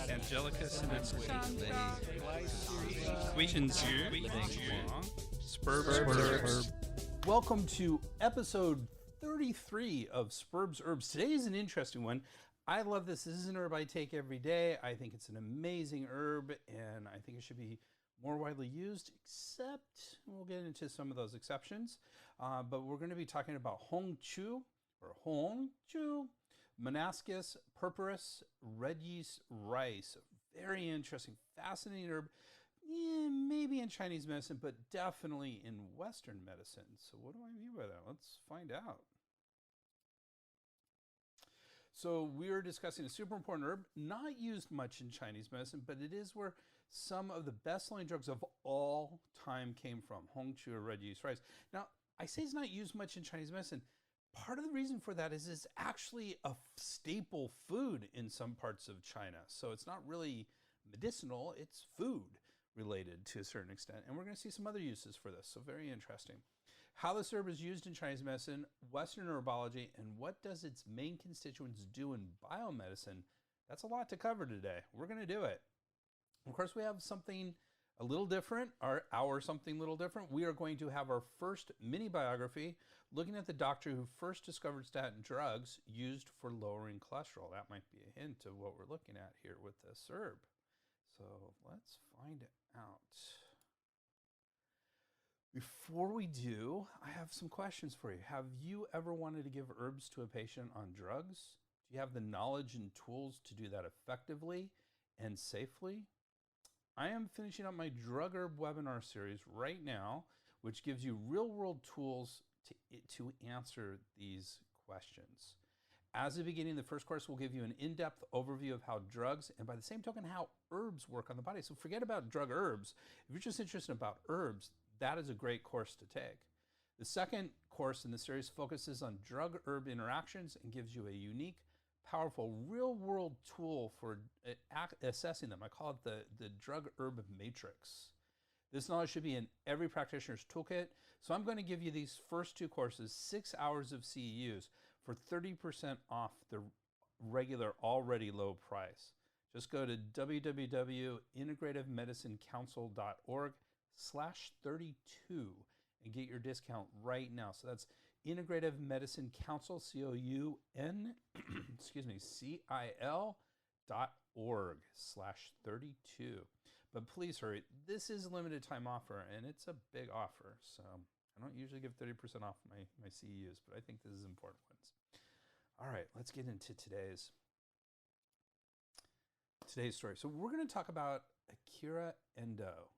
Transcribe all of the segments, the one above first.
Angelicus and Equations here. Sperb. Welcome to episode 33 of Sperb Herbs. Today is an interesting one. I love this. This is an herb I take every day. I think it's an amazing herb, and I think it should be more widely used, except we'll get into some of those exceptions. But we're going to be talking about Hong Chu, Monascus purpureus, red yeast rice. Very interesting, fascinating herb. Yeah, maybe in Chinese medicine, but definitely in Western medicine. So what do I mean by that? Let's find out. So we are discussing a super important herb, not used much in Chinese medicine, but it is where some of the best-selling drugs of all time came from, Hong Chu or red yeast rice. Now, I say it's not used much in Chinese medicine. Part of the reason for that is it's actually a staple food in some parts of China. So it's not really medicinal, it's food related to a certain extent. And we're going to see some other uses for this, so very interesting. How this herb is used in Chinese medicine, Western herbology, and what does its main constituents do in biomedicine? That's a lot to cover today. We're going to do it. Of course, we have something a little different, our something a little different. We are going to have our first mini biography looking at the doctor who first discovered statin drugs used for lowering cholesterol. That might be a hint of what we're looking at here with this herb. So let's find out. Before we do, I have some questions for you. Have you ever wanted to give herbs to a patient on drugs? Do you have the knowledge and tools to do that effectively and safely? I am finishing up my drug herb webinar series right now, which gives you real-world tools to answer these questions. As a beginning, the first course will give you an in-depth overview of how drugs, and by the same token, how herbs work on the body. So forget about drug herbs. If you're just interested about herbs, that is a great course to take. The second course in the series focuses on drug-herb interactions and gives you a unique, powerful, real-world tool for assessing them. I call it the drug-herb matrix. This knowledge should be in every practitioner's toolkit. So I'm going to give you these first two courses, 6 hours of CEUs, for 30% off the regular already low price. Just go to www.integrativemedicinecouncil.org/32 and get your discount right now. So that's Integrative Medicine Council, COUN, CIL.org/32. But please hurry. This is a limited time offer, and it's a big offer. So I don't usually give 30% off my CEUs, but I think this is important ones. All right, let's get into today's story. So we're going to talk about Akira Endo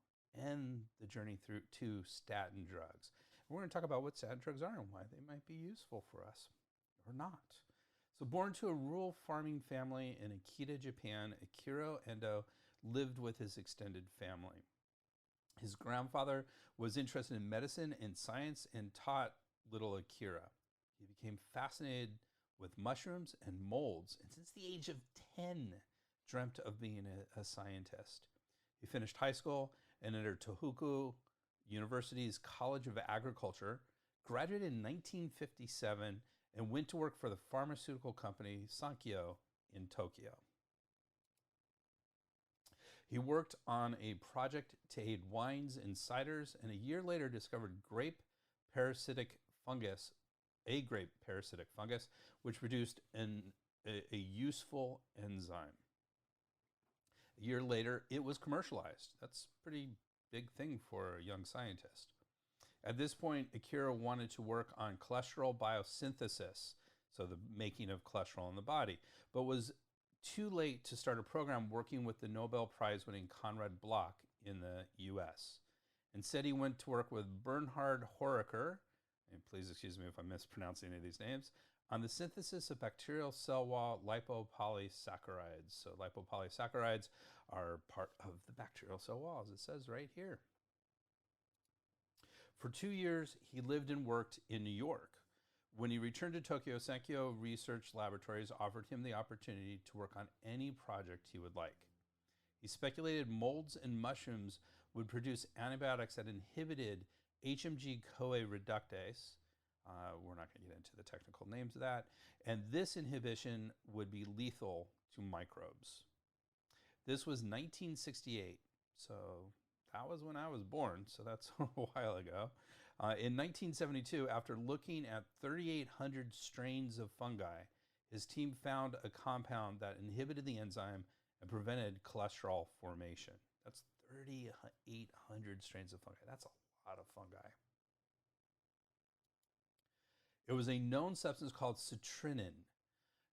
and the journey through to statin drugs. We're going to talk about what statin drugs are and why they might be useful for us or not. So born to a rural farming family in Akita, Japan, Akira Endo lived with his extended family. His grandfather was interested in medicine and science and taught little Akira. He became fascinated with mushrooms and molds, and since the age of 10, dreamt of being a scientist. He finished high school and entered Tohoku University's College of Agriculture, graduated in 1957, and went to work for the pharmaceutical company Sankyo in Tokyo. He worked on a project to aid wines and ciders, and a year later discovered a grape parasitic fungus, which produced a useful enzyme. A year later, it was commercialized. That's a pretty big thing for a young scientist. At this point, Akira wanted to work on cholesterol biosynthesis, so the making of cholesterol in the body, but was too late to start a program working with the Nobel Prize-winning Conrad Bloch in the U.S. Instead, he went to work with Bernhard Horaker, and please excuse me if I'm mispronouncing any of these names, on the synthesis of bacterial cell wall lipopolysaccharides. So lipopolysaccharides are part of the bacterial cell wall, as it says right here. For 2 years, he lived and worked in New York. When he returned to Tokyo, Sankyo Research Laboratories offered him the opportunity to work on any project he would like. He speculated molds and mushrooms would produce antibiotics that inhibited HMG-CoA reductase. We're not going to get into the technical names of that. And this inhibition would be lethal to microbes. This was 1968, so that was when I was born, so that's a while ago. In 1972, after looking at 3,800 strains of fungi, his team found a compound that inhibited the enzyme and prevented cholesterol formation. That's 3,800 strains of fungi. That's a lot of fungi. It was a known substance called citrinin.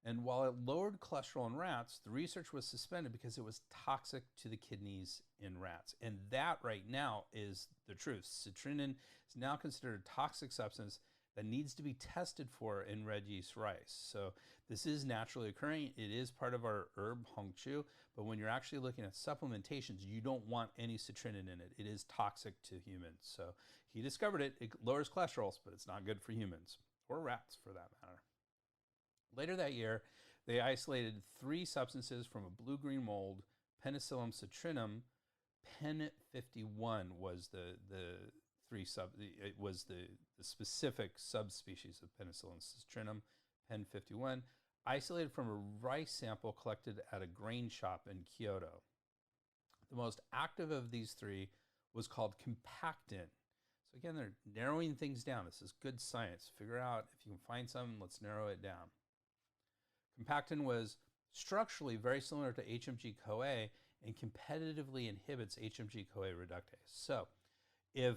And while it lowered cholesterol in rats, the research was suspended because it was toxic to the kidneys in rats. And that right now is the truth. Citrinin is now considered a toxic substance that needs to be tested for in red yeast rice. So this is naturally occurring. It is part of our herb hongchu, but when you're actually looking at supplementations, you don't want any citrinin in it. It is toxic to humans. So he discovered it. It lowers cholesterol, but it's not good for humans or rats for that matter. Later that year, they isolated 3 substances from a blue-green mold, Penicillium citrinum. Pen 51 was the specific subspecies of Penicillium citrinum, Pen 51, isolated from a rice sample collected at a grain shop in Kyoto. The most active of these 3 was called compactin. So again, they're narrowing things down. This is good science. Figure out if you can find something, let's narrow it down. Compactin was structurally very similar to HMG-CoA and competitively inhibits HMG-CoA reductase. So if,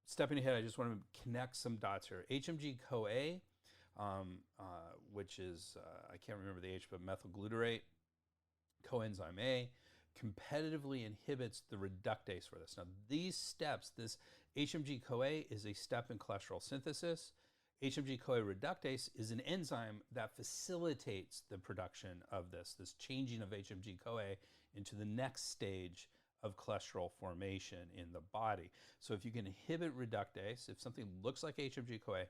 stepping ahead, I just want to connect some dots here. HMG-CoA, which is, I can't remember the H, but methylglutarate, coenzyme A, competitively inhibits the reductase for this. Now these steps, this HMG-CoA is a step in cholesterol synthesis. HMG-CoA reductase is an enzyme that facilitates the production of this changing of HMG-CoA into the next stage of cholesterol formation in the body. So if you can inhibit reductase, if something looks like HMG-CoA,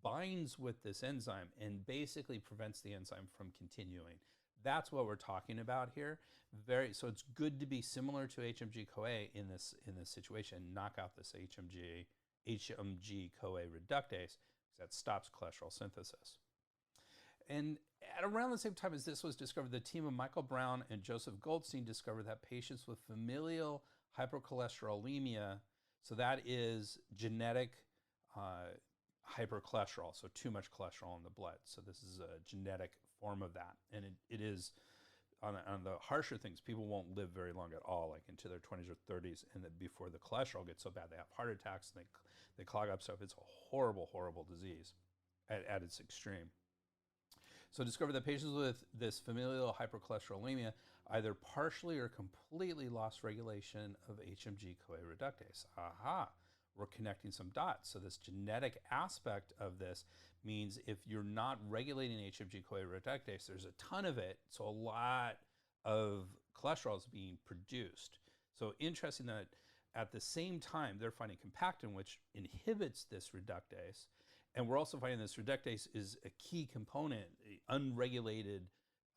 binds with this enzyme and basically prevents the enzyme from continuing. That's what we're talking about here. So it's good to be similar to HMG-CoA in this situation, knock out this HMG-CoA reductase, that stops cholesterol synthesis. And at around the same time as this was discovered, the team of Michael Brown and Joseph Goldstein discovered that patients with familial hypercholesterolemia, so that is genetic hypercholesterol, so too much cholesterol in the blood. So this is a genetic form of that. And it is, on the harsher things, people won't live very long at all, like into their 20s or 30s, and before the cholesterol gets so bad, they have heart attacks and they clog up stuff. It's a horrible, horrible disease at its extreme. So discovered that patients with this familial hypercholesterolemia either partially or completely lost regulation of HMG-CoA reductase. Aha, we're connecting some dots. So this genetic aspect of this means if you're not regulating HMG-CoA reductase, there's a ton of it, so a lot of cholesterol is being produced. So interesting that at the same time, they're finding compactin, which inhibits this reductase. And we're also finding this reductase is a key component, unregulated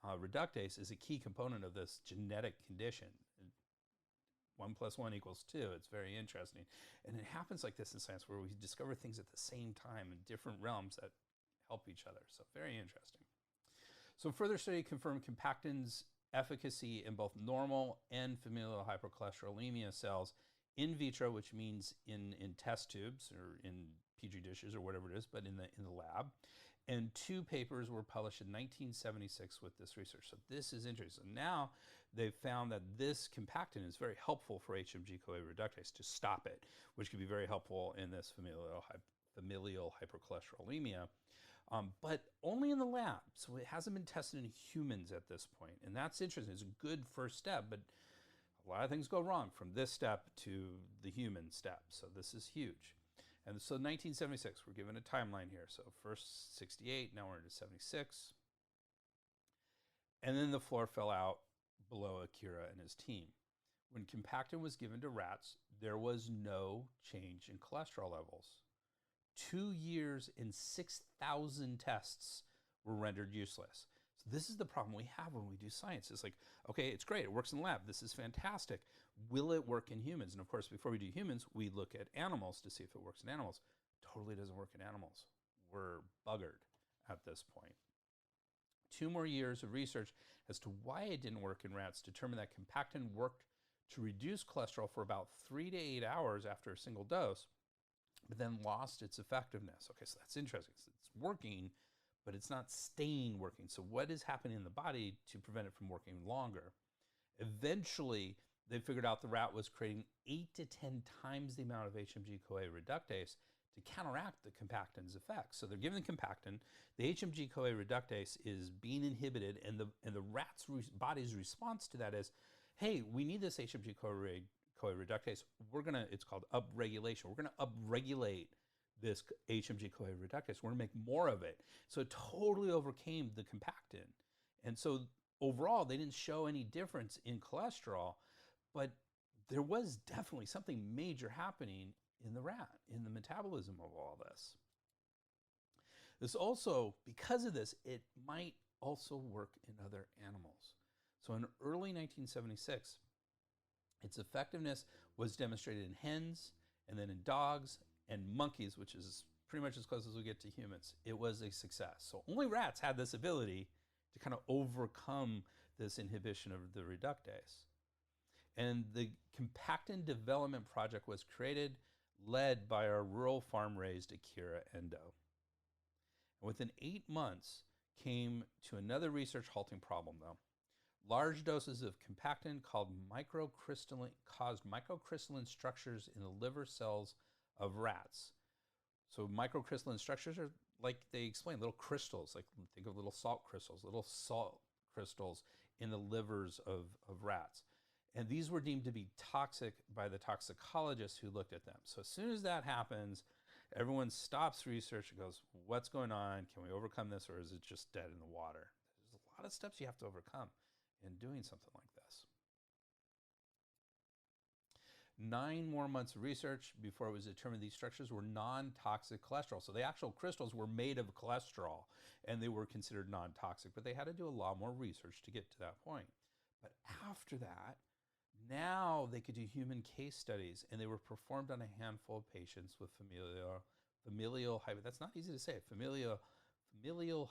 reductase is a key component of this genetic condition. 1 + 1 = 2. It's very interesting. And it happens like this in science where we discover things at the same time in different realms that help each other. So very interesting. So further study confirmed compactin's efficacy in both normal and familial hypercholesterolemia cells in vitro, which means in test tubes or in Petri dishes or whatever it is, but in the lab. And 2 papers were published in 1976 with this research. So this is interesting. So now they've found that this compactin is very helpful for HMG-CoA reductase to stop it, which can be very helpful in this familial hypercholesterolemia, but only in the lab. So it hasn't been tested in humans at this point. And that's interesting. It's a good first step, but a lot of things go wrong from this step to the human step. So this is huge. And so 1976, we're given a timeline here. So first 68, now we're into 76. And then the floor fell out below Akira and his team. When compactin was given to rats, there was no change in cholesterol levels. 2 years and 6,000 tests were rendered useless. So this is the problem we have when we do science. It's like, okay, it's great, it works in the lab, this is fantastic. Will it work in humans? And of course, before we do humans, we look at animals to see if it works in animals. Totally doesn't work in animals. We're buggered at this point. 2 more years of research as to why it didn't work in rats determined that compactin worked to reduce cholesterol for about 3 to 8 hours after a single dose, but then lost its effectiveness. Okay, so that's interesting. So it's working, but it's not staying working. So what is happening in the body to prevent it from working longer? Eventually, they figured out the rat was creating 8 to 10 times the amount of HMG-CoA reductase to counteract the compactin's effects. So they're giving the compactin, the HMG-CoA reductase is being inhibited, and the rat's body's response to that is, hey, we need this HMG-CoA reductase. It's called upregulation. We're gonna upregulate this HMG-CoA reductase. We're gonna make more of it. So it totally overcame the compactin. And so overall, they didn't show any difference in cholesterol, but there was definitely something major happening in the rat, in the metabolism of all this. This also, because of this, it might also work in other animals. So in early 1976, its effectiveness was demonstrated in hens, and then in dogs and monkeys, which is pretty much as close as we get to humans. It was a success. So only rats had this ability to kind of overcome this inhibition of the reductase. And the compactin development project was created, led by our rural farm-raised Akira Endo. And within 8 months came to another research halting problem, though. Large doses of compactin caused microcrystalline structures in the liver cells of rats. So microcrystalline structures are, like they explain, little crystals, like think of little salt crystals in the livers of rats. And these were deemed to be toxic by the toxicologists who looked at them. So as soon as that happens, everyone stops research and goes, what's going on? Can we overcome this, or is it just dead in the water? There's a lot of steps you have to overcome in doing something like this. 9 more months of research before it was determined these structures were non-toxic cholesterol. So the actual crystals were made of cholesterol, and they were considered non-toxic, but they had to do a lot more research to get to that point. But after that, now they could do human case studies, and they were performed on a handful of patients with familial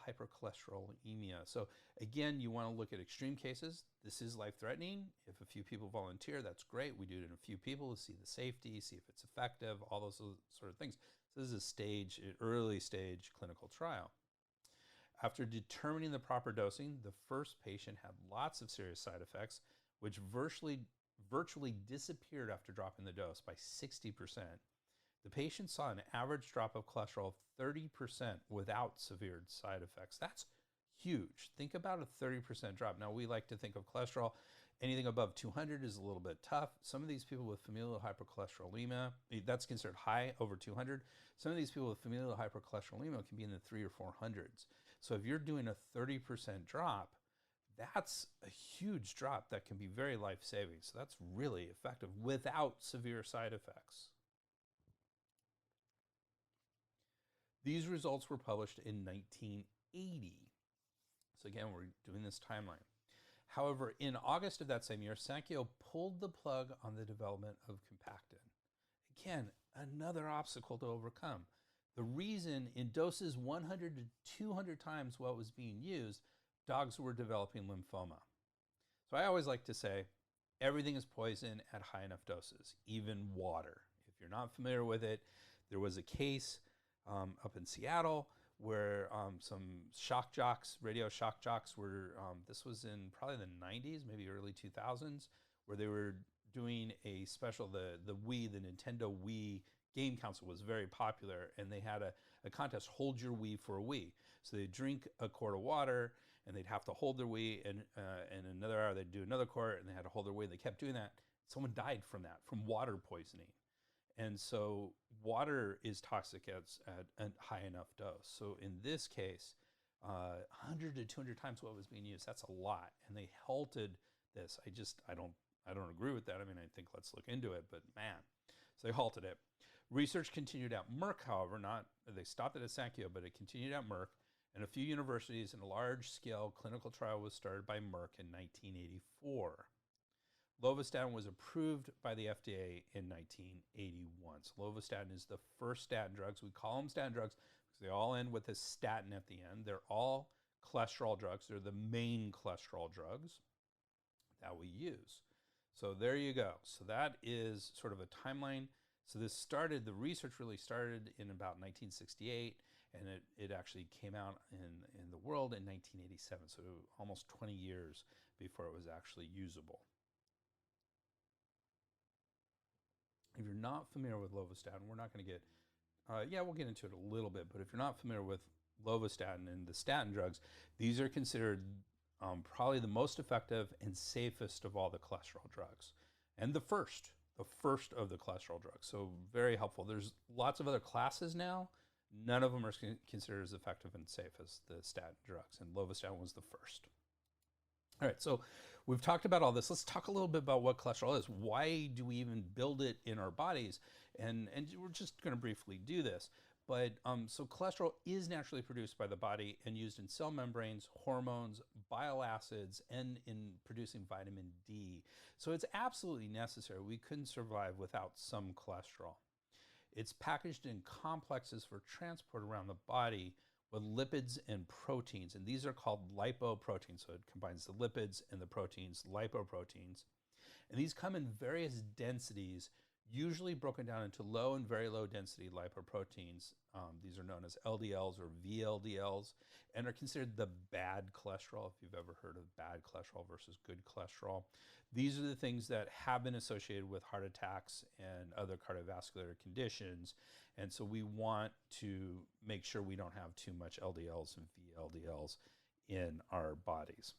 hypercholesterolemia. So again, you want to look at extreme cases. This is life-threatening. If a few people volunteer, that's great. We do it in a few people to see the safety, see if it's effective, all those sort of things. So this is an early stage clinical trial. After determining the proper dosing, the first patient had lots of serious side effects, which virtually disappeared after dropping the dose by 60%. The patient saw an average drop of cholesterol of 30% without severe side effects. That's huge. Think about a 30% drop. Now, we like to think of cholesterol, anything above 200 is a little bit tough. Some of these people with familial hypercholesterolemia, that's considered high, over 200. Some of these people with familial hypercholesterolemia can be in the 300 or 400s. So if you're doing a 30% drop, that's a huge drop that can be very life-saving. So that's really effective without severe side effects. These results were published in 1980. So again, we're doing this timeline. However, in August of that same year, Sankyo pulled the plug on the development of compactin. Again, another obstacle to overcome. The reason, in doses 100 to 200 times what was being used, dogs were developing lymphoma. So I always like to say, everything is poison at high enough doses, even water. If you're not familiar with it, there was a case up in Seattle where some radio shock jocks were, this was in probably the 90s, maybe early 2000s, where they were doing a special, the Nintendo Wii game console was very popular, and they had a contest, hold your Wii for a Wii. So they'd drink a quart of water, and they'd have to hold their Wii, and in another hour they'd do another quart, and they had to hold their Wii. They kept doing that. Someone died from that, from water poisoning. And so water is toxic at a high enough dose. So in this case, 100 to 200 times what was being used, that's a lot. And they halted this. I don't agree with that. I mean, I think let's look into it, but man. So they halted it. Research continued at Merck, however, they stopped it at Sankyo, but it continued at Merck. And a few universities, and a large-scale clinical trial was started by Merck in 1984. Lovastatin was approved by the FDA in 1981. So lovastatin is the first statin drugs. We call them statin drugs because they all end with a statin at the end. They're all cholesterol drugs. They're the main cholesterol drugs that we use. So there you go. So that is sort of a timeline. So this started, the research really started in about 1968, and it actually came out in the world in 1987, so almost 20 years before it was actually usable. If you're not familiar with lovastatin, we're not going to get, we'll get into it a little bit, but if you're not familiar with lovastatin and the statin drugs, these are considered probably the most effective and safest of all the cholesterol drugs, and the first of the cholesterol drugs. So very helpful. There's lots of other classes now. None of them are considered as effective and safe as the statin drugs, and lovastatin was the first. All right, so we've talked about all this. Let's talk a little bit about what cholesterol is. Why do we even build it in our bodies? And we're just going to briefly do this. But so cholesterol is naturally produced by the body and used in cell membranes, hormones, bile acids, and in producing vitamin D. So it's absolutely necessary. We couldn't survive without some cholesterol. It's packaged in complexes for transport around the body with lipids and proteins, and these are called lipoproteins. So it combines the lipids and the proteins, lipoproteins. And these come in various densities, usually broken down into low and very low density lipoproteins. These are known as LDLs or VLDLs, and are considered the bad cholesterol, if you've ever heard of bad cholesterol versus good cholesterol. These are the things that have been associated with heart attacks and other cardiovascular conditions. And so we want to make sure we don't have too much LDLs and VLDLs in our bodies.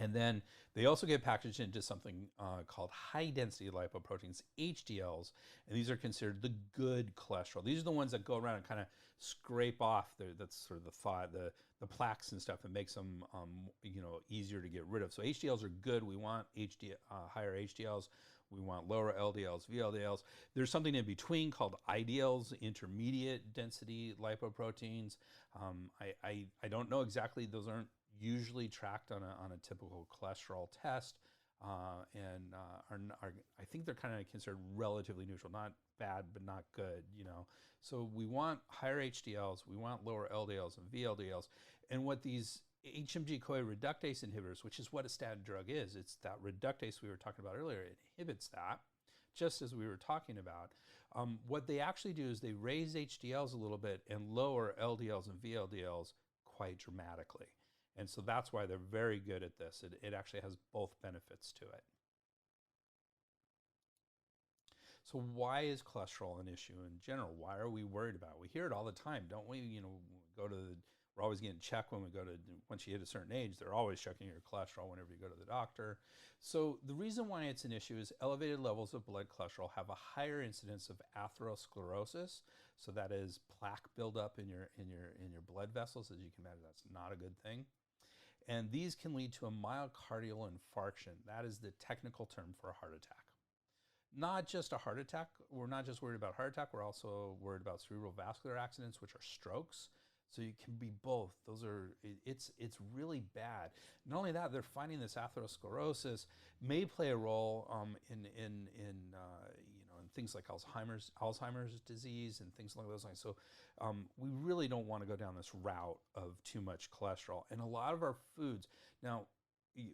And then they also get packaged into something called high-density lipoproteins, HDLs, and these are considered the good cholesterol. These are the ones that go around and kind of scrape off that's sort of the thought, the plaques and stuff, and makes them easier to get rid of. So HDLs are good. We want higher HDLs. We want lower LDLs, VLDLs. There's something in between called IDLs, intermediate density lipoproteins. I don't know exactly. Those aren't usually tracked on a typical cholesterol test, and I think they're kind of considered relatively neutral, not bad but not good, So we want higher HDLs, we want lower LDLs and VLDLs, and what these HMG-CoA reductase inhibitors, which is what a statin drug is, it's that reductase we were talking about earlier. It inhibits that, just as we were talking about. What they actually do is they raise HDLs a little bit and lower LDLs and VLDLs quite dramatically. And so that's why they're very good at this. It actually has both benefits to it. So why is cholesterol an issue in general? Why are we worried about it? We hear it all the time, don't we? We're always getting checked when we go to, once you hit a certain age, they're always checking your cholesterol whenever you go to the doctor. So the reason why it's an issue is elevated levels of blood cholesterol have a higher incidence of atherosclerosis. So that is plaque buildup in your blood vessels. As you can imagine, that's not a good thing. And these can lead to a myocardial infarction. That is the technical term for a heart attack. Not just a heart attack. We're not just worried about heart attack. We're also worried about cerebral vascular accidents, which are strokes. So you can be both. It's really bad. Not only that, they're finding this atherosclerosis may play a role in things like Alzheimer's disease and things along those lines. So we really don't want to go down this route of too much cholesterol. And a lot of our foods, now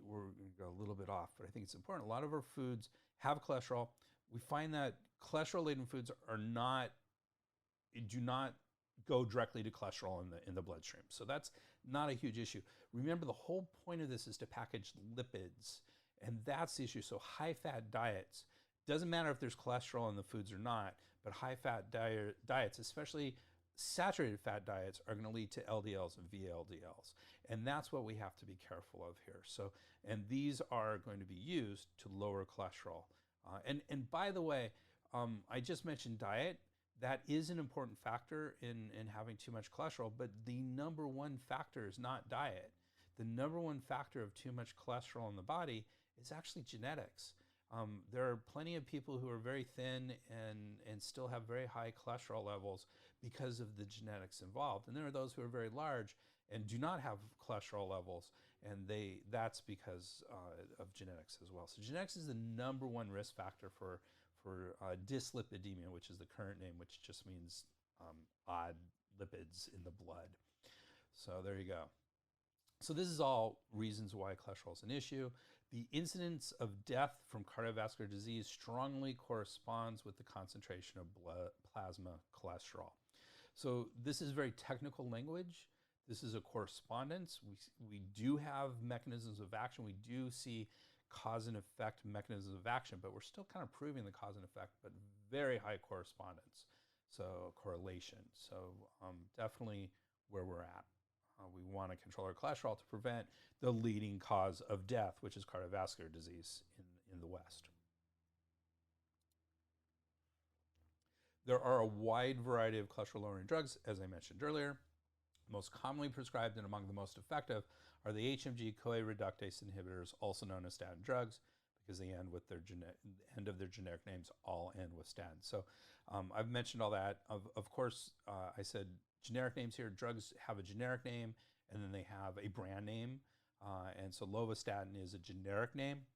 we're going to go a little bit off, but I think it's important. A lot of our foods have cholesterol. We find that cholesterol-laden foods do not go directly to cholesterol in the bloodstream. So that's not a huge issue. Remember, the whole point of this is to package lipids, and that's the issue. So high-fat diets, doesn't matter if there's cholesterol in the foods or not, but high-fat diets, especially saturated fat diets, are going to lead to LDLs and VLDLs. And that's what we have to be careful of here. So, and these are going to be used to lower cholesterol. And by the way, I just mentioned diet. That is an important factor in having too much cholesterol, but the number one factor is not diet. The number one factor of too much cholesterol in the body is actually genetics. There are plenty of people who are very thin and still have very high cholesterol levels because of the genetics involved. And there are those who are very large and do not have cholesterol levels, and that's because of genetics as well. So genetics is the number one risk factor for dyslipidemia, which is the current name, which just means odd lipids in the blood. So there you go. So this is all reasons why cholesterol is an issue. The incidence of death from cardiovascular disease strongly corresponds with the concentration of blood plasma cholesterol. So this is very technical language. This is a correspondence. We do have mechanisms of action. We do see cause and effect mechanisms of action, but we're still kind of proving the cause and effect, but very high correspondence. So correlation. So definitely where we're at. We want to control our cholesterol to prevent the leading cause of death, which is cardiovascular disease in the West. There are a wide variety of cholesterol-lowering drugs, as I mentioned earlier. Most commonly prescribed and among the most effective are the HMG-CoA reductase inhibitors, also known as statin drugs, because they end with their end of their generic names all end with statin. So I've mentioned all that. Of course, I said generic names here. Drugs have a generic name, and then they have a brand name. And so lovastatin is a generic name,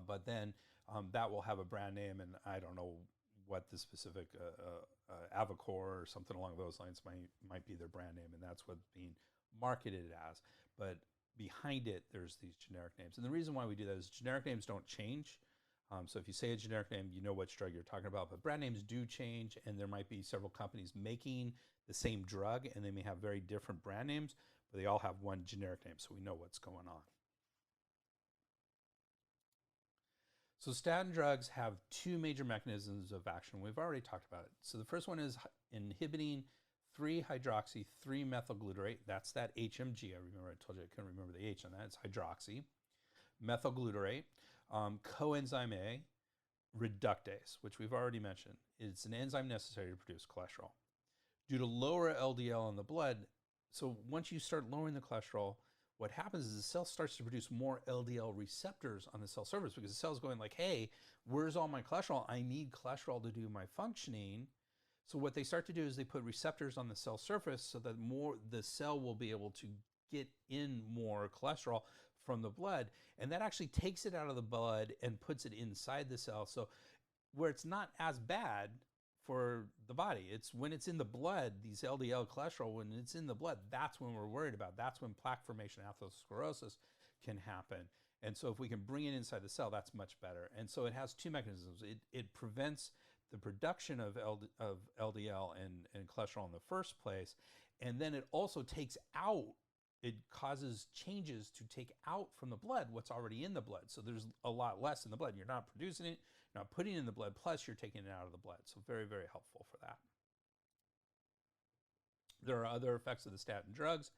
but then that will have a brand name, and I don't know what the specific Avacor or something along those lines might be their brand name, and that's what's being marketed as. But behind it, there's these generic names. And the reason why we do that is generic names don't change. So if you say a generic name, you know which drug you're talking about, but brand names do change, and there might be several companies making the same drug, and they may have very different brand names, but they all have one generic name, so we know what's going on. So statin drugs have two major mechanisms of action. We've already talked about it. So the first one is inhibiting 3-hydroxy-3-methylglutarate. That's that HMG. I remember I told you I couldn't remember the H on that. It's hydroxy. Methylglutarate. Coenzyme A, reductase, which we've already mentioned. It's an enzyme necessary to produce cholesterol. Due to lower LDL in the blood, so once you start lowering the cholesterol, what happens is the cell starts to produce more LDL receptors on the cell surface because the cell's going like, hey, where's all my cholesterol? I need cholesterol to do my functioning. So what they start to do is they put receptors on the cell surface so that the cell will be able to get in more cholesterol from the blood. And that actually takes it out of the blood and puts it inside the cell. So where it's not as bad for the body, it's when it's in the blood, these LDL cholesterol, when it's in the blood, that's when we're worried about. That's when plaque formation, atherosclerosis can happen. And so if we can bring it inside the cell, that's much better. And so it has two mechanisms. It prevents the production of LDL and cholesterol in the first place. And then it also takes out, it causes changes to take out from the blood what's already in the blood. So there's a lot less in the blood. You're not producing it, you're not putting it in the blood, plus you're taking it out of the blood. So very, very helpful for that. There are other effects of the statin drugs,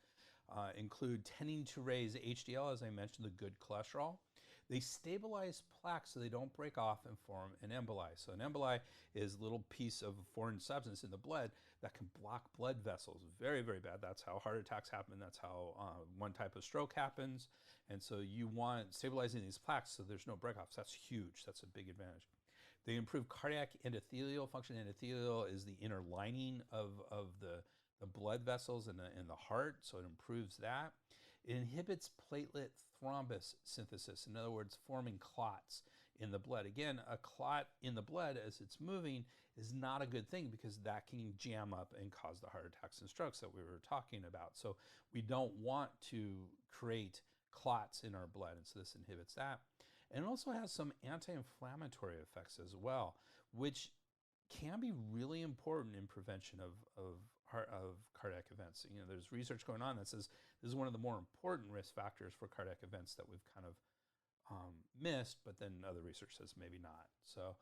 include tending to raise HDL, as I mentioned, the good cholesterol. They stabilize plaques so they don't break off and form an emboli. So an emboli is a little piece of foreign substance in the blood that can block blood vessels. Very, very bad. That's how heart attacks happen. That's how one type of stroke happens. And so you want stabilizing these plaques so there's no breakoffs. That's huge. That's a big advantage. They improve cardiac endothelial function. Endothelial is the inner lining of the blood vessels in the heart, so it improves that. It inhibits platelet thrombus synthesis, in other words, forming clots in the blood. Again, a clot in the blood as it's moving is not a good thing because that can jam up and cause the heart attacks and strokes that we were talking about. So we don't want to create clots in our blood, and so this inhibits that. And it also has some anti-inflammatory effects as well, which can be really important in prevention of cardiac events. You know, there's research going on that says this is one of the more important risk factors for cardiac events that we've kind of missed, but then other research says maybe not. So,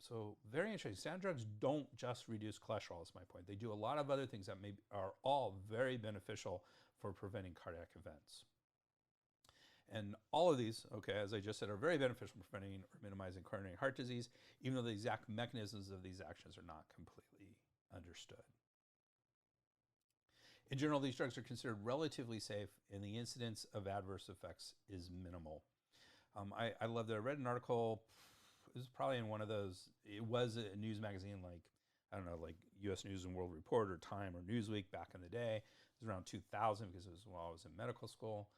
so very interesting. Statin drugs don't just reduce cholesterol, is my point. They do a lot of other things that are all very beneficial for preventing cardiac events. And all of these, okay, as I just said, are very beneficial for preventing or minimizing coronary heart disease, even though the exact mechanisms of these actions are not completely understood. In general, these drugs are considered relatively safe, and the incidence of adverse effects is minimal. I love that I read an article, it was probably in one of those, it was a news magazine like, I don't know, like U.S. News and World Report or Time or Newsweek back in the day. It was around 2000 because it was while I was in medical school,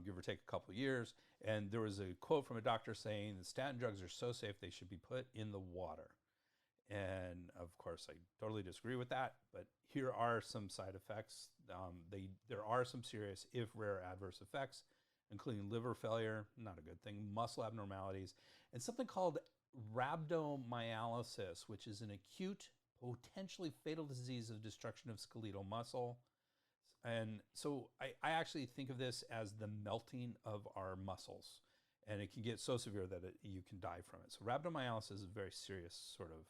give or take a couple of years. And there was a quote from a doctor saying that statin drugs are so safe they should be put in the water. And of course, I totally disagree with that. But here are some side effects. There are some serious, if rare, adverse effects, including liver failure, not a good thing, muscle abnormalities, and something called rhabdomyolysis, which is an acute, potentially fatal disease of destruction of skeletal muscle. And so I actually think of this as the melting of our muscles. And it can get so severe that you can die from it. So rhabdomyolysis is a very serious sort of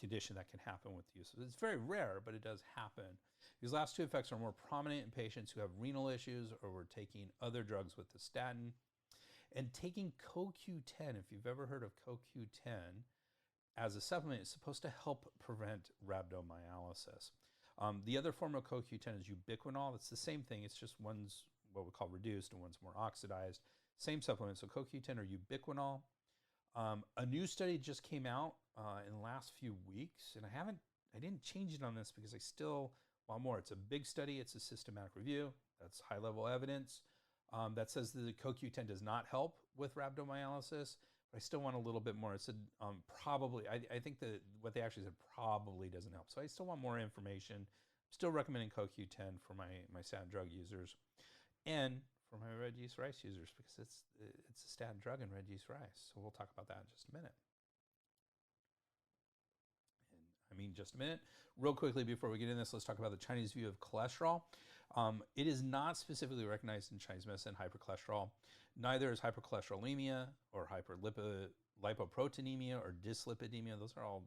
condition that can happen with use. It's very rare, but it does happen. These last two effects are more prominent in patients who have renal issues or were taking other drugs with the statin. And taking CoQ10, if you've ever heard of CoQ10, as a supplement is supposed to help prevent rhabdomyolysis. The other form of CoQ10 is ubiquinol. It's the same thing. It's just one's what we call reduced and one's more oxidized. Same supplement. So CoQ10 or ubiquinol. A new study just came out in the last few weeks, and I didn't change it on this because I still want more. It's a big study. It's a systematic review. That's high-level evidence that says that the CoQ10 does not help with rhabdomyolysis. But I still want a little bit more. It said probably, I think that what they actually said probably doesn't help. So I still want more information. I'm still recommending CoQ10 for my statin drug users and for my red yeast rice users because it's a statin drug in red yeast rice. So we'll talk about that in just a minute. And I mean just a minute. Real quickly before we get in this, let's talk about the Chinese view of cholesterol. It is not specifically recognized in Chinese medicine, hypercholesterol. Neither is hypercholesterolemia or hyperlipoproteinemia or dyslipidemia. Those are all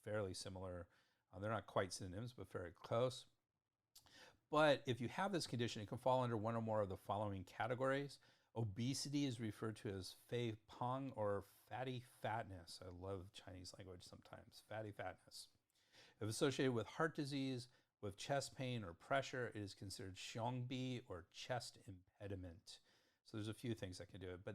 fairly similar. They're not quite synonyms, but very close. But if you have this condition, it can fall under one or more of the following categories. Obesity is referred to as fei pang or fatty fatness. I love Chinese language sometimes. Fatty fatness. If associated with heart disease, with chest pain or pressure, it is considered xiongbi or chest impediment. So there's a few things that can do it. But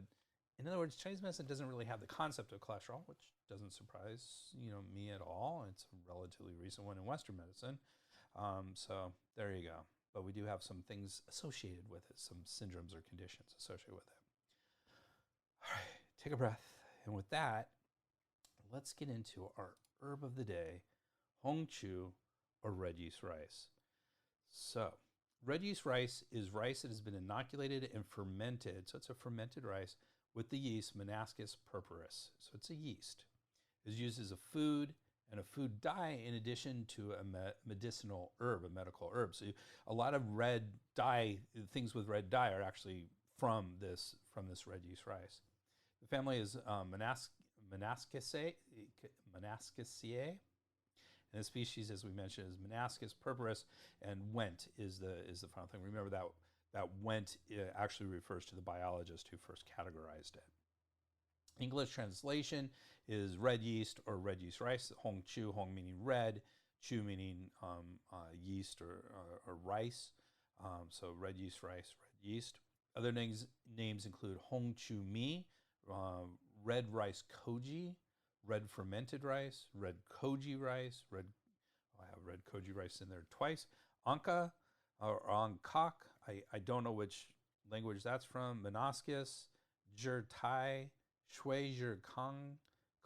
in other words, Chinese medicine doesn't really have the concept of cholesterol, which doesn't surprise me at all. It's a relatively recent one in Western medicine. So there you go. But we do have some things associated with it, some syndromes or conditions associated with it. All right, take a breath. And with that, let's get into our herb of the day, hongchu or red yeast rice. So red yeast rice is rice that has been inoculated and fermented. So it's a fermented rice with the yeast Monascus purpuris. So it's a yeast. It's used as a food and a food dye in addition to a medicinal herb, a medical herb. So a lot of red dye, things with red dye are actually from this red yeast rice. The family is Monascaceae. And the species, as we mentioned, is Monascus purpuris, and Went is the final thing. Remember that Went actually refers to the biologist who first categorized it. English translation is red yeast or red yeast rice. Hong chu, hong meaning red, chu meaning yeast or rice. So red yeast rice, red yeast. Other names include hong chu mi, red rice koji, red fermented rice, red koji rice, I have red koji rice in there twice. Anka or Angkok, I don't know which language that's from. Monascus, Jir Tai, Shui Jir Kang,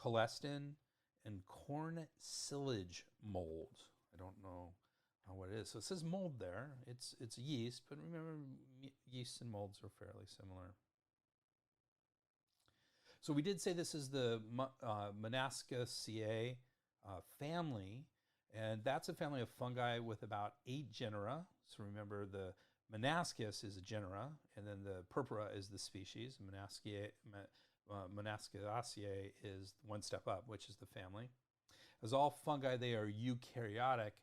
Colestin, and corn silage mold. I don't know what it is. So it says mold there. It's yeast, but remember yeast and molds are fairly similar. So we did say this is the Monascaceae family, and that's a family of fungi with about 8 genera. So remember the Monascus is a genera, and then the purpura is the species. Monascaceae is one step up, which is the family. As all fungi, they are eukaryotic,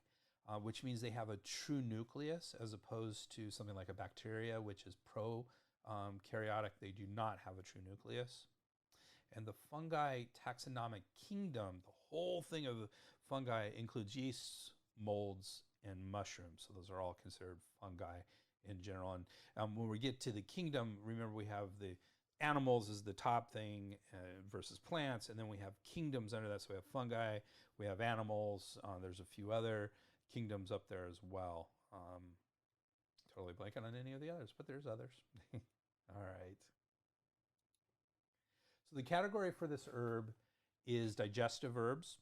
which means they have a true nucleus as opposed to something like a bacteria, which is prokaryotic. They do not have a true nucleus. And the fungi taxonomic kingdom, the whole thing of fungi includes yeasts, molds, and mushrooms. So those are all considered fungi in general. And when we get to the kingdom, remember we have the animals is the top thing versus plants, and then we have kingdoms under that. So we have fungi, we have animals, there's a few other kingdoms up there as well. Totally blanking on any of the others, but there's others. All right. So the category for this herb is digestive herbs.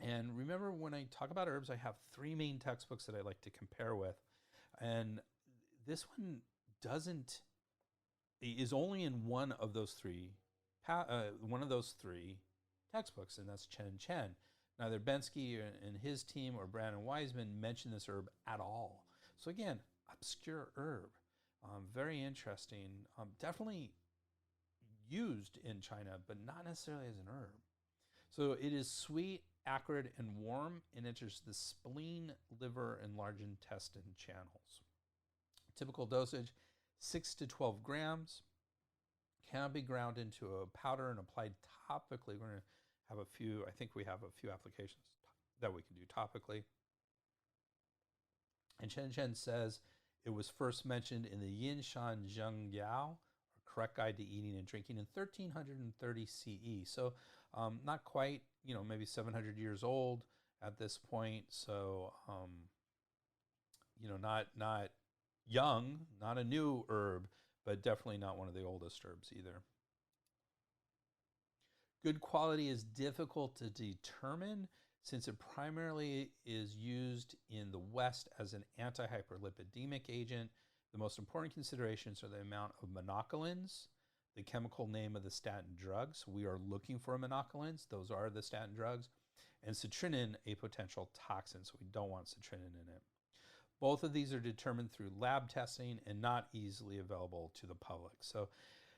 And remember, when I talk about herbs, I have three main textbooks that I like to compare with. And this one doesn't, is only in one of those three textbooks, and that's Chen Chen. Neither Bensky and his team or Brandon Wiseman mention this herb at all. So again, obscure herb, very interesting, definitely used in China, but not necessarily as an herb. So it is sweet, acrid, and warm, and enters the spleen, liver, and large intestine channels. Typical dosage, 6 to 12 grams. Can be ground into a powder and applied topically. We're going to have a few, I think we have a few applications that we can do topically. And Chen Chen says it was first mentioned in the Yinshan Zheng Yao, or Correct Guide to Eating and Drinking, in 1330 CE. So not quite, maybe 700 years old at this point. So, not young, not a new herb, but definitely not one of the oldest herbs either. Good quality is difficult to determine since it primarily is used in the West as an anti-hyperlipidemic agent. The most important considerations are the amount of monocolins, the chemical name of the statin drugs. We are looking for monocolins. Those are the statin drugs. And citrinin, a potential toxin, so we don't want citrinin in it. Both of these are determined through lab testing and not easily available to the public. So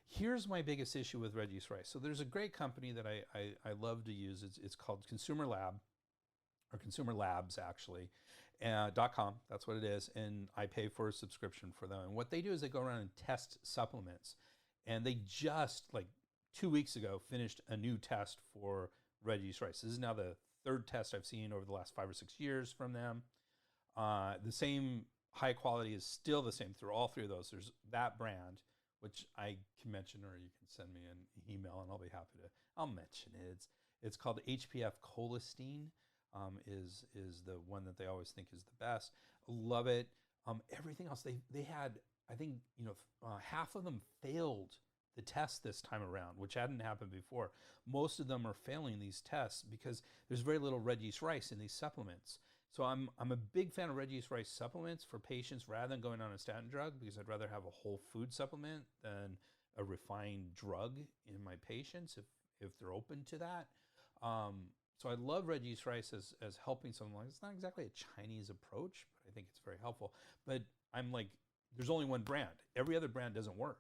here's my biggest issue with red yeast rice. So there's a great company that I love to use. It's called Consumer Lab, or Consumer Labs actually, .com. That's what it is. And I pay for a subscription for them. And what they do is they go around and test supplements. And they just, like 2 weeks ago, finished a new test for red yeast rice. This is now the third test I've seen over the last 5 or 6 years from them. The same high quality is still the same through all three of those. There's that brand, which I can mention, or you can send me an email and I'll be happy to, I'll mention it. It's called HPF Cholesterol, is the one that they always think is the best. Love it. Everything else, they had, I think, half of them failed the test this time around, which hadn't happened before. Most of them are failing these tests because there's very little red yeast rice in these supplements. So I'm a big fan of red yeast rice supplements for patients rather than going on a statin drug, because I'd rather have a whole food supplement than a refined drug in my patients if they're open to that. So I love red yeast rice as helping someone. It's not exactly a Chinese approach, but I think it's very helpful. But I'm like, there's only one brand. Every other brand doesn't work.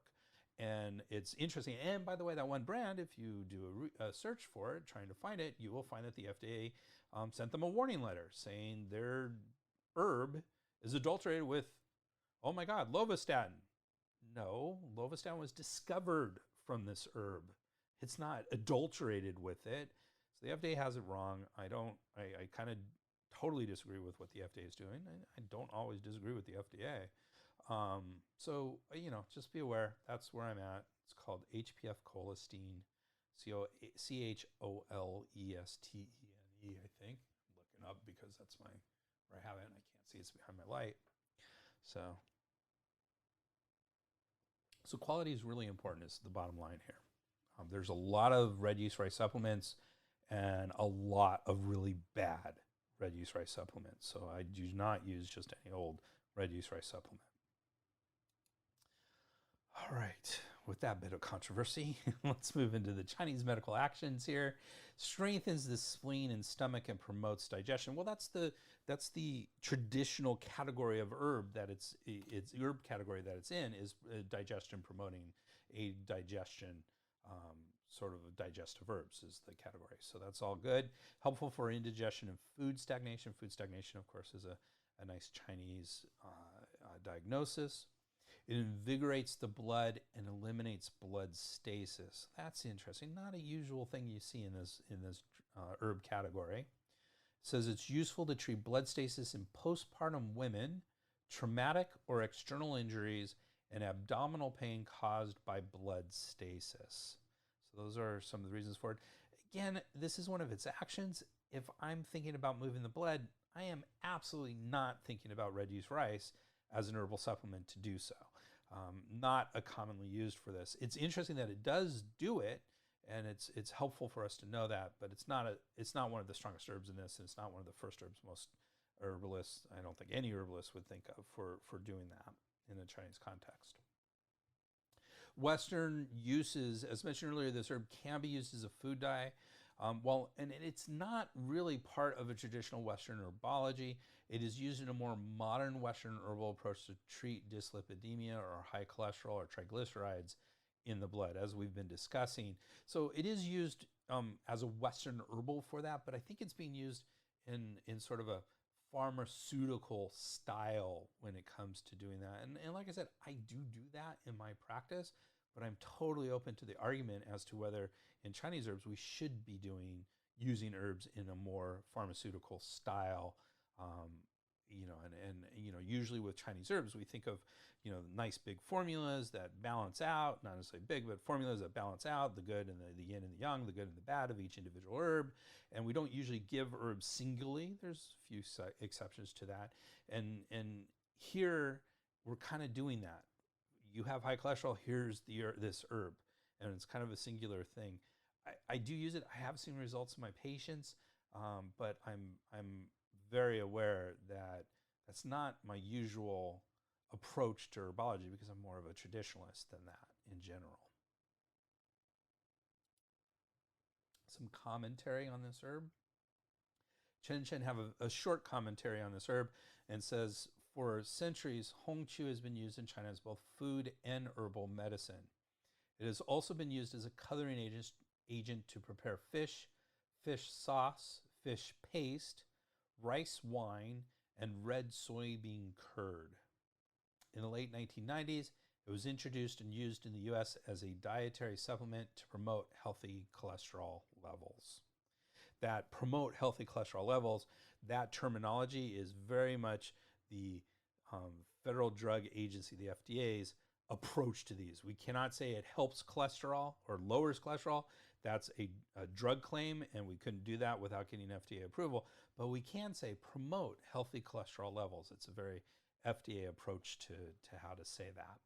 And it's interesting. And by the way, that one brand, if you do a search for it, trying to find it, you will find that the FDA sent them a warning letter saying their herb is adulterated with, oh my God, lovastatin. No, lovastatin was discovered from this herb. It's not adulterated with it. So the FDA has it wrong. I kind of totally disagree with what the FDA is doing. I don't always disagree with the FDA. So, just be aware. That's where I'm at. It's called HPF Cholesterol, Cholestene, I think. I'm looking up because that's where I have it, and I can't see it's behind my light. So quality is really important, is the bottom line here. There's a lot of red yeast rice supplements and a lot of really bad red yeast rice supplements. So I do not use just any old red yeast rice supplement. All right, with that bit of controversy, let's move into the Chinese medical actions here. Strengthens the spleen and stomach and promotes digestion. Well, that's the traditional category of herb that it's herb category that it's in, is digestion promoting, a digestion sort of digestive herbs is the category. So that's all good. Helpful for indigestion and food stagnation. Food stagnation, of course, is a nice Chinese diagnosis. It invigorates the blood and eliminates blood stasis. That's interesting. Not a usual thing you see in this herb category. It says it's useful to treat blood stasis in postpartum women, traumatic or external injuries, and abdominal pain caused by blood stasis. So those are some of the reasons for it. Again, this is one of its actions. If I'm thinking about moving the blood, I am absolutely not thinking about red yeast rice as an herbal supplement to do so. Not a commonly used for this. It's interesting that it does do it. And it's helpful for us to know that, but it's not one of the strongest herbs in this, and it's not one of the first herbs most herbalists, I don't think any herbalist would think of for doing that in a Chinese context. Western uses, as mentioned earlier, this herb can be used as a food dye. And it's not really part of a traditional Western herbology. It is used in a more modern Western herbal approach to treat dyslipidemia or high cholesterol or triglycerides in the blood, as we've been discussing. So it is used as a Western herbal for that, but I think it's being used in sort of a pharmaceutical style when it comes to doing that. And like I said, I do that in my practice, but I'm totally open to the argument as to whether in Chinese herbs we should be using herbs in a more pharmaceutical style. Usually with Chinese herbs, we think of, nice big formulas that balance out, not necessarily big, but formulas that balance out the good and the yin and the yang, the good and the bad of each individual herb. And we don't usually give herbs singly. There's a few exceptions to that. And here we're kind of doing that. You have high cholesterol, here's this herb. And it's kind of a singular thing. I do use it. I have seen results in my patients, but I'm very aware that that's not my usual approach to herbology, because I'm more of a traditionalist than that in general. Some commentary on this herb. Chen have a short commentary on this herb and says, for centuries, hongqiu has been used in China as both food and herbal medicine. It has also been used as a coloring agent to prepare fish sauce, fish paste, rice wine, and red soybean curd. In the late 1990s, it was introduced and used in the US as a dietary supplement to promote healthy cholesterol levels. That promote healthy cholesterol levels, that terminology is very much the Federal Drug Agency, the FDA's approach to these. We cannot say it helps cholesterol or lowers cholesterol. That's a drug claim, and we couldn't do that without getting FDA approval. But we can say promote healthy cholesterol levels. It's a very FDA approach to how to say that.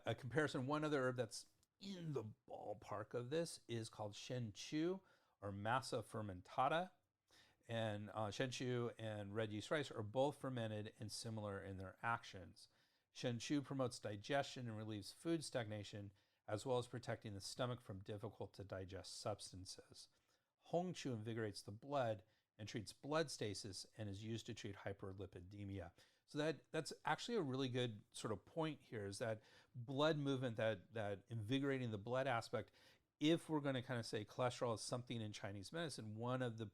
A comparison, one other herb that's in the ballpark of this is called shenchu, or massa fermentata. And shenchu and red yeast rice are both fermented and similar in their actions. Shenchu promotes digestion and relieves food stagnation, as well as protecting the stomach from difficult to digest substances. Hongqiu invigorates the blood and treats blood stasis and is used to treat hyperlipidemia. So that's actually a really good sort of point here, is that blood movement, that invigorating the blood aspect. If we're going to kind of say cholesterol is something in Chinese medicine, one of the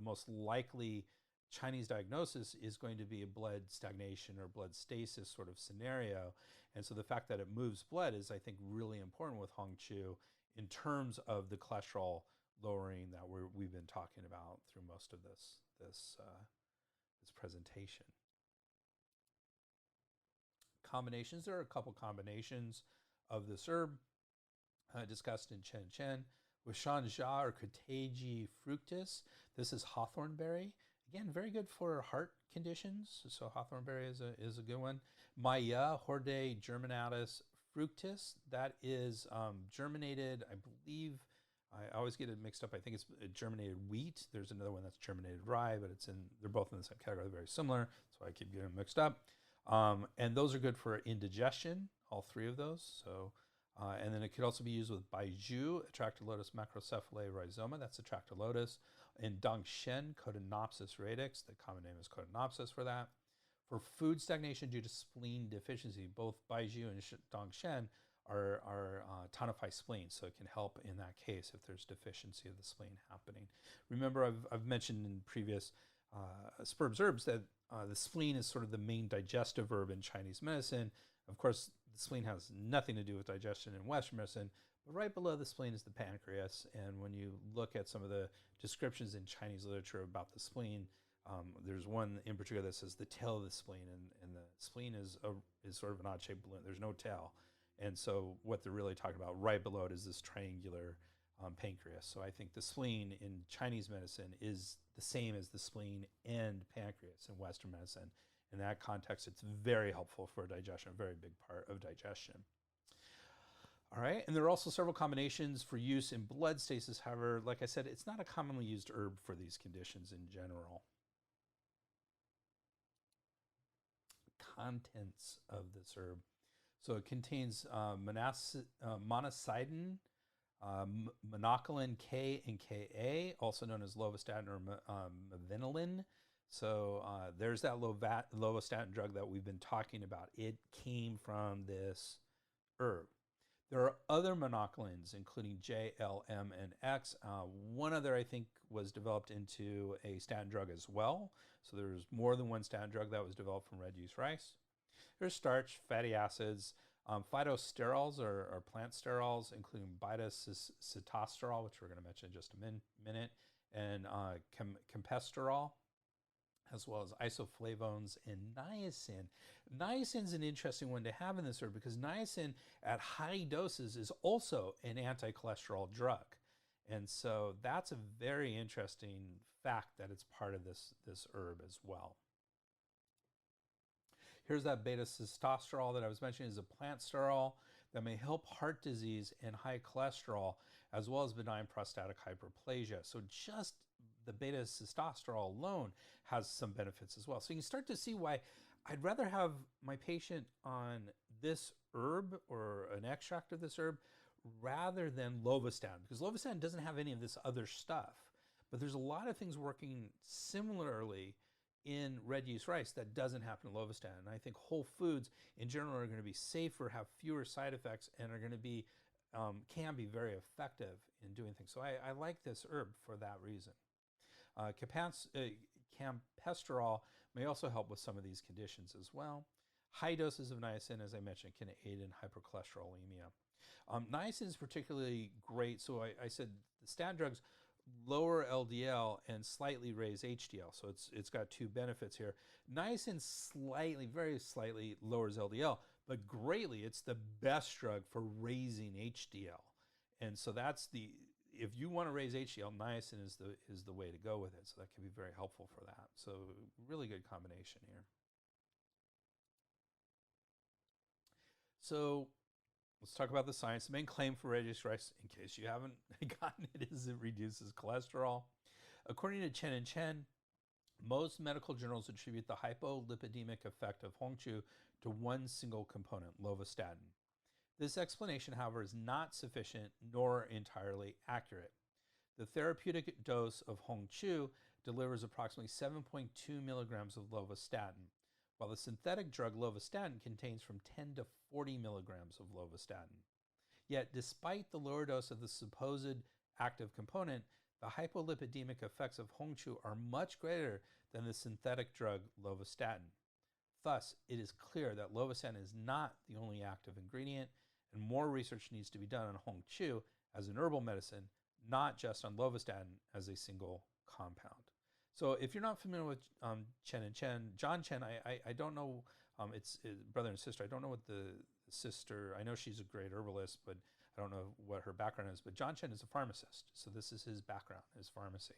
most likely Chinese diagnosis is going to be a blood stagnation or blood stasis sort of scenario. And so the fact that it moves blood is, I think, really important with hongqiu in terms of the cholesterol lowering that we've been talking about through most of this presentation. Combinations. There are a couple combinations of this herb discussed in Chen with Shanja or Cotegie fructus. This is hawthornberry. Again, very good for heart conditions. So hawthornberry is a good one. Maya Horde germinatus fructus. That is germinated, I believe. I always get it mixed up. I think it's germinated wheat. There's another one that's germinated rye, but they're both in the same category. They're very similar, so I keep getting them mixed up. And those are good for indigestion, all three of those. So, and then it could also be used with baiju, Atractylotus macrocephalae rhizoma. That's Atractylotus. And Dongshen, Cotinopsis radix. The common name is Cotinopsis for that. For food stagnation due to spleen deficiency, both baiju and Dongshen are tonify spleen, so it can help in that case if there's deficiency of the spleen happening. Remember, I've mentioned in previous Sperb herbs that the spleen is sort of the main digestive herb in Chinese medicine. Of course, the spleen has nothing to do with digestion in Western medicine, but right below the spleen is the pancreas. And when you look at some of the descriptions in Chinese literature about the spleen, there's one in particular that says the tail of the spleen, and the spleen is sort of an odd-shaped balloon. There's no tail. And so what they're really talking about right below it is this triangular pancreas. So I think the spleen in Chinese medicine is the same as the spleen and pancreas in Western medicine. In that context, it's very helpful for digestion, a very big part of digestion. All right, and there are also several combinations for use in blood stasis. However, like I said, it's not a commonly used herb for these conditions in general. Contents of this herb. So it contains monocidin, monocolin K and Ka, also known as lovastatin or mevinolin. So there's that lovastatin drug that we've been talking about. It came from this herb. There are other monocolins, including J, L, M, and X. One other, I think, was developed into a statin drug as well. So there's more than one statin drug that was developed from red yeast rice. There's starch, fatty acids, phytosterols or plant sterols, including beta-sitosterol, which we're going to mention in just a minute, and campesterol, as well as isoflavones and niacin. Niacin is an interesting one to have in this herb because niacin at high doses is also an anti-cholesterol drug. And so that's a very interesting fact that it's part of this herb as well. Here's that beta-sitosterol that I was mentioning is a plant sterol that may help heart disease and high cholesterol, as well as benign prostatic hyperplasia. So just the beta-sitosterol alone has some benefits as well. So you can start to see why I'd rather have my patient on this herb or an extract of this herb rather than lovastatin, because lovastatin doesn't have any of this other stuff. But there's a lot of things working similarly in red yeast rice that doesn't happen in lovastatin. And I think whole foods in general are going to be safer, have fewer side effects, and are going to be can be very effective in doing things. So I like this herb for that reason. Campesterol may also help with some of these conditions as well. High doses of niacin, as I mentioned, can aid in hypercholesterolemia. Niacin is particularly great. So I said the statin drugs lower LDL and slightly raise HDL. So it's got two benefits here. Niacin slightly, very slightly lowers LDL, but greatly it's the best drug for raising HDL. And so that's if you want to raise HDL, niacin is the way to go with it. So that can be very helpful for that. So really good combination here. So let's talk about the science. The main claim for red yeast rice, in case you haven't gotten it, is it reduces cholesterol. According to Chen and Chen, most medical journals attribute the hypolipidemic effect of Hongqiu to one single component, lovastatin. This explanation, however, is not sufficient nor entirely accurate. The therapeutic dose of Hongqiu delivers approximately 7.2 milligrams of lovastatin, while the synthetic drug lovastatin contains from 10 to 40 milligrams of lovastatin. Yet, despite the lower dose of the supposed active component, the hypolipidemic effects of Hongqiu are much greater than the synthetic drug lovastatin. Thus, it is clear that lovastatin is not the only active ingredient, and more research needs to be done on Hongqiu as an herbal medicine, not just on lovastatin as a single compound. So if you're not familiar with Chen and Chen, John Chen, I don't know, it's brother and sister. I don't know what the sister, I know she's a great herbalist, but I don't know what her background is. But John Chen is a pharmacist. So this is his background, his pharmacy.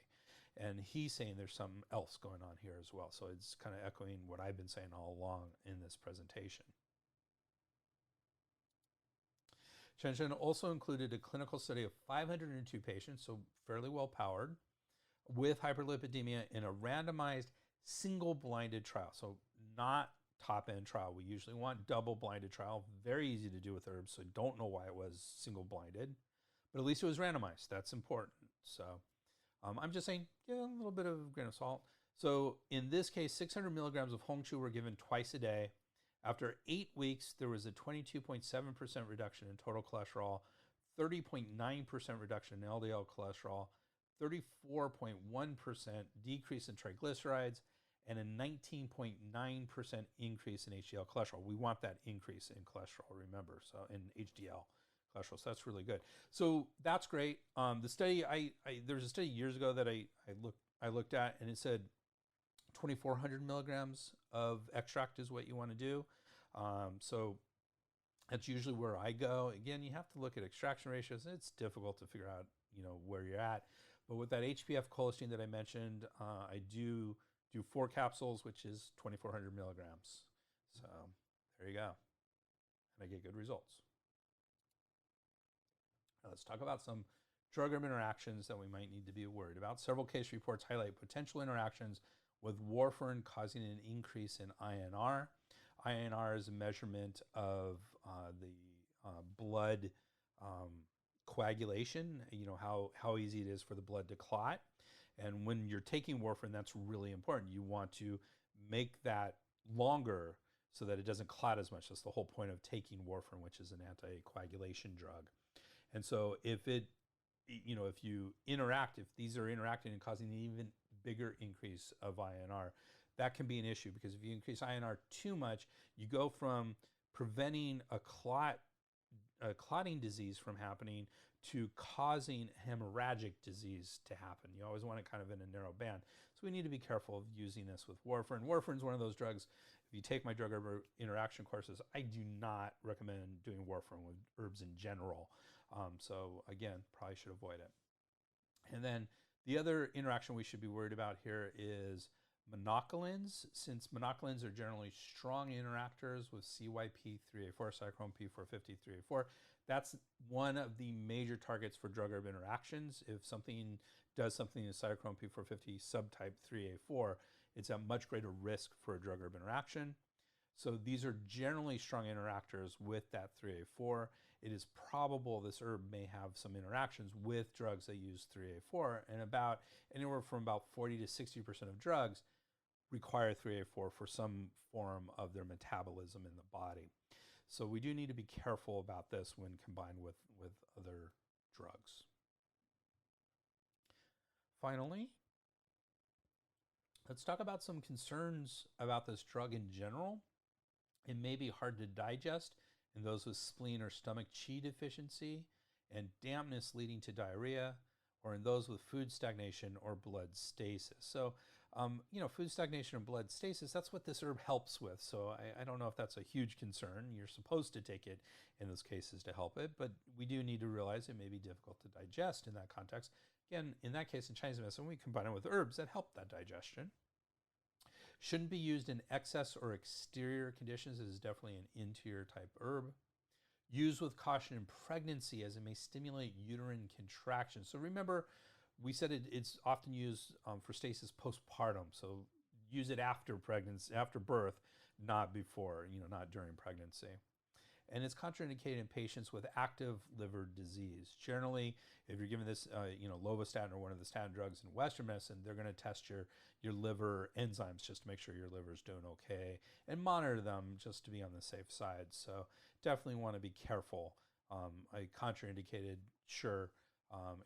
And he's saying there's something else going on here as well. So it's kind of echoing what I've been saying all along in this presentation. Chen Chen also included a clinical study of 502 patients, so fairly well powered, with hyperlipidemia in a randomized single-blinded trial. So not top-end trial. We usually want double-blinded trial. Very easy to do with herbs, so don't know why it was single-blinded. But at least it was randomized. That's important. So I'm just saying, yeah, a little bit of a grain of salt. So in this case, 600 milligrams of Hongqiu were given twice a day. After 8 weeks, there was a 22.7% reduction in total cholesterol, 30.9% reduction in LDL cholesterol, 34.1% decrease in triglycerides, and a 19.9% increase in HDL cholesterol. We want that increase in cholesterol, remember, so in HDL cholesterol. So that's really good. So that's great. The study, there was a study years ago that I looked at, and it said 2,400 milligrams of extract is what you want to do. So that's usually where I go. Again, you have to look at extraction ratios. It's difficult to figure out, where you're at. But with that HPF cholesterol that I mentioned, I do 4 capsules, which is 2,400 milligrams. So there you go. And I get good results. Let's talk about some drug-herb interactions that we might need to be worried about. Several case reports highlight potential interactions with warfarin causing an increase in INR. INR is a measurement of the blood coagulation, how easy it is for the blood to clot. And when you're taking warfarin, that's really important. You want to make that longer so that it doesn't clot as much. That's the whole point of taking warfarin, which is an anticoagulation drug. And so if these are interacting and causing an even bigger increase of INR, that can be an issue, because if you increase INR too much, you go from preventing a clotting disease from happening to causing hemorrhagic disease to happen. You always want it kind of in a narrow band. So we need to be careful of using this with warfarin. Warfarin is one of those drugs, if you take my drug-herb interaction courses, I do not recommend doing warfarin with herbs in general. So again, probably should avoid it. And then the other interaction we should be worried about here is monocolins. Since monocolins are generally strong interactors with CYP3A4, cyclone P450-3A4, that's one of the major targets for drug-herb interactions. If something does something to cyclone P450 subtype 3A4, it's at much greater risk for a drug-herb interaction. So these are generally strong interactors with that 3A4. It is probable this herb may have some interactions with drugs that use 3A4, and about anywhere from about 40 to 60% of drugs require 3A4 for some form of their metabolism in the body. So we do need to be careful about this when combined with other drugs. Finally, let's talk about some concerns about this drug in general. It may be hard to digest in those with spleen or stomach qi deficiency and dampness leading to diarrhea, or in those with food stagnation or blood stasis. So, food stagnation and blood stasis, that's what this herb helps with. So I don't know if that's a huge concern. You're supposed to take it in those cases to help it, but we do need to realize it may be difficult to digest in that context. Again, in that case, in Chinese medicine, we combine it with herbs that help that digestion. Shouldn't be used in excess or exterior conditions. It is definitely an interior type herb. Used with caution in pregnancy, as it may stimulate uterine contraction. So remember, we said it's often used for stasis postpartum. So use it after pregnancy, after birth, not before, not during pregnancy. And it's contraindicated in patients with active liver disease. Generally, if you're given this, lovastatin or one of the statin drugs in Western medicine, they're going to test your liver enzymes just to make sure your liver is doing okay and monitor them just to be on the safe side. So definitely want to be careful. Contraindicated, sure,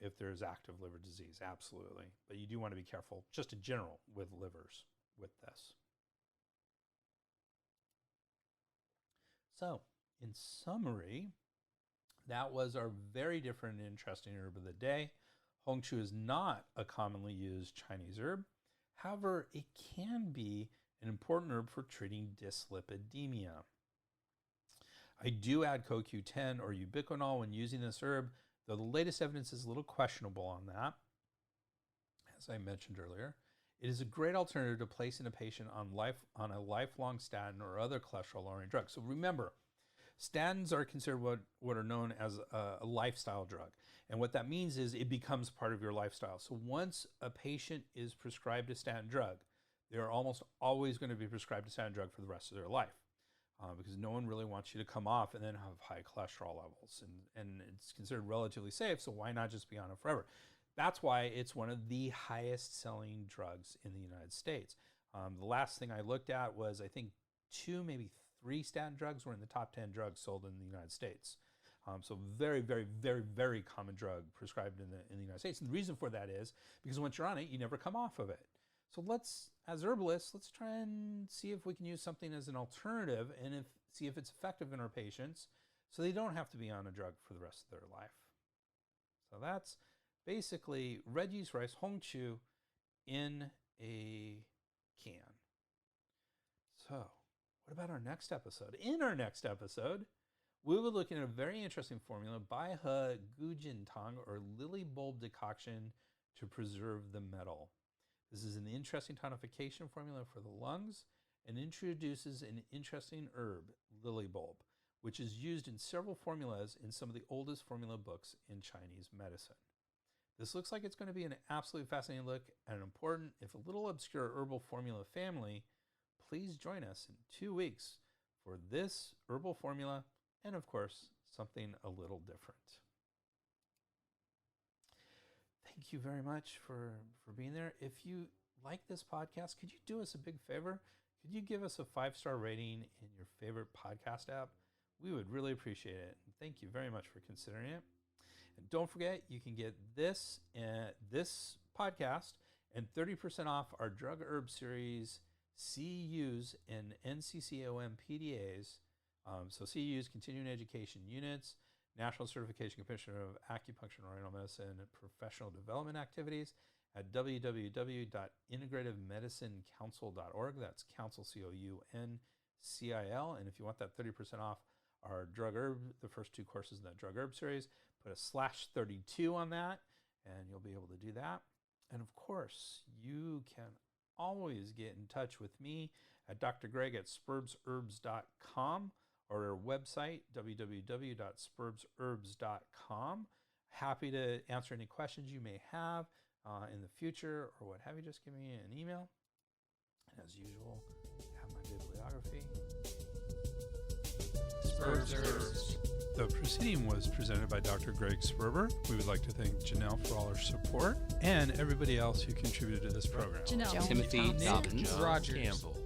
if there's active liver disease, absolutely. But you do want to be careful, just in general, with livers with this. So, in summary, that was our very different and interesting herb of the day. Hongchu is not a commonly used Chinese herb. However, it can be an important herb for treating dyslipidemia. I do add CoQ10 or ubiquinol when using this herb, though the latest evidence is a little questionable on that. As I mentioned earlier, it is a great alternative to placing a patient on a lifelong statin or other cholesterol-lowering drug. So remember, statins are considered what are known as a lifestyle drug. And what that means is it becomes part of your lifestyle. So once a patient is prescribed a statin drug, they are almost always going to be prescribed a statin drug for the rest of their life, because no one really wants you to come off and then have high cholesterol levels. And it's considered relatively safe, so why not just be on it forever? That's why it's one of the highest selling drugs in the United States. The last thing I looked at was, I think, 2, maybe 3 statin drugs were in the top 10 drugs sold in the United States. So very, very, very, very common drug prescribed in the United States. And the reason for that is because once you're on it, you never come off of it. So as herbalists, let's try and see if we can use something as an alternative and see if it's effective in our patients so they don't have to be on a drug for the rest of their life. So that's basically red yeast rice, Hongchu, in a can. So what about our next episode? In our next episode, we will look at a very interesting formula, Bai He Gujin Tang, or lily bulb decoction to preserve the metal. This is an interesting tonification formula for the lungs and introduces an interesting herb, lily bulb. which is used in several formulas in some of the oldest formula books in Chinese medicine. This looks like it's going to be an absolutely fascinating look at an important, if a little obscure, herbal formula family. Please join us in 2 weeks for this herbal formula and, of course, something a little different. Thank you very much for being there. If you like this podcast, could you do us a big favor? Could you give us a 5-star rating in your favorite podcast app? We would really appreciate it. And thank you very much for considering it. And don't forget, you can get this podcast and 30% off our drug herb series, CEUs and NCCOM PDAs. So CEUs, Continuing Education Units, National Certification Commission of Acupuncture and Oriental Medicine and Professional Development Activities at www.integrativemedicinecouncil.org. That's council, COUNCIL. And if you want that 30% off our drug herb, the first 2 courses in that drug herb series, put a /32 on that, and you'll be able to do that. And of course, you can always get in touch with me at Dr. Greg at spurbsherbs.com or our website, www.spurbsherbs.com. Happy to answer any questions you may have in the future or what have you. Just give me an email. And as usual, I have my bibliography. Spurbs Herbs. The proceeding was presented by Dr. Greg Sperber. We would like to thank Janelle for all her support and everybody else who contributed to this program. Janelle. Timothy Dobbins, Rogers, Campbell.